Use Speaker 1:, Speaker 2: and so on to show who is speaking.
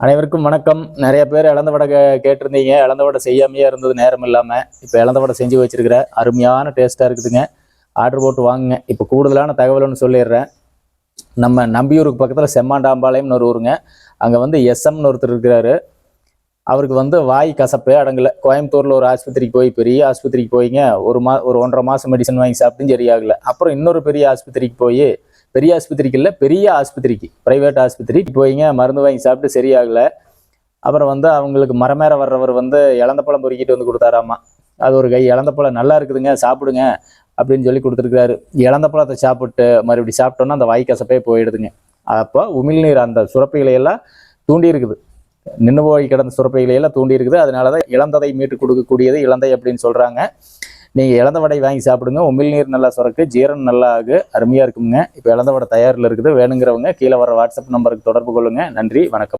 Speaker 1: அனைவருக்கும் வணக்கம். நிறைய பேர் இழந்த வடை கேட்டிருந்தீங்க. இழந்த வடை செய்யாமையே இருந்தது நேரம் இல்லாமல். இப்போ இழந்த வடை செஞ்சு வச்சிருக்கிற அருமையான டேஸ்ட்டாக இருக்குதுங்க. ஆர்டர் போட்டு வாங்குங்க. இப்போ கூடுதலான தகவல்னு சொல்லிடுறேன். நம்ம நம்பியூருக்கு பக்கத்தில் செம்மாண்டாம்பாளையம்னு ஒரு ஊருங்க. அங்கே வந்து எஸ்எம்னு ஒருத்தர் இருக்கிறாரு. அவருக்கு வாய் கசப்பே அடங்கலை. கோயம்புத்தூரில் ஒரு ஆஸ்பத்திரிக்கு போய் பெரிய ஆஸ்பத்திரிக்கு போய்ங்க ஒரு 1.5 மாதம் மெடிசன் வாங்கி சாப்பிட்டும் சரியாகலை. அப்புறம் இன்னொரு பெரிய ஆஸ்பத்திரிக்கு போய் பெரிய ஆஸ்பத்திரிக்கு இல்லை, பெரிய ஆஸ்பத்திரிக்கு, ப்ரைவேட் ஆஸ்பத்திரிக்கு போய்ங்க மருந்து வாங்கி சாப்பிட்டு சரியாகலை. அப்புறம் அவங்களுக்கு மரமேற வர்றவர் இழந்த பழம் பொறுக்கிட்டு வந்து கொடுத்தாராமா. அது ஒரு கை இழந்த பழம் நல்லா இருக்குதுங்க, சாப்பிடுங்க அப்படின்னு சொல்லி கொடுத்துருக்காரு. இழந்த பழத்தை சாப்பிட்டு மறுபடியும் சாப்பிட்டோன்னா அந்த வாய் கசப்பே போயிடுதுங்க. அப்போ உமிழ்நீர் அந்த சுரப்பிகளையெல்லாம் தூண்டி இருக்குது. நின்று போய் கிடந்த சுரப்பிகளையெல்லாம் தூண்டி இருக்குது. அதனால தான் இழந்ததை மீட்டு கொடுக்கக்கூடியது இழந்தை அப்படின்னு சொல்கிறாங்க. நீங்கள் இழந்த வடை வாங்கி சாப்பிடுங்க. உமிழ்நீர் நல்லா சுரக்கு, ஜீரணம் நல்லா ஆகு, அருமையாக இருக்குங்க. இப்போ இழந்த வடை தயாரில் இருக்குது. வேணுங்கிறவங்க கீழே வர வாட்ஸ்அப் நம்பருக்கு தொடர்பு கொள்ளுங்கள். நன்றி, வணக்கம்.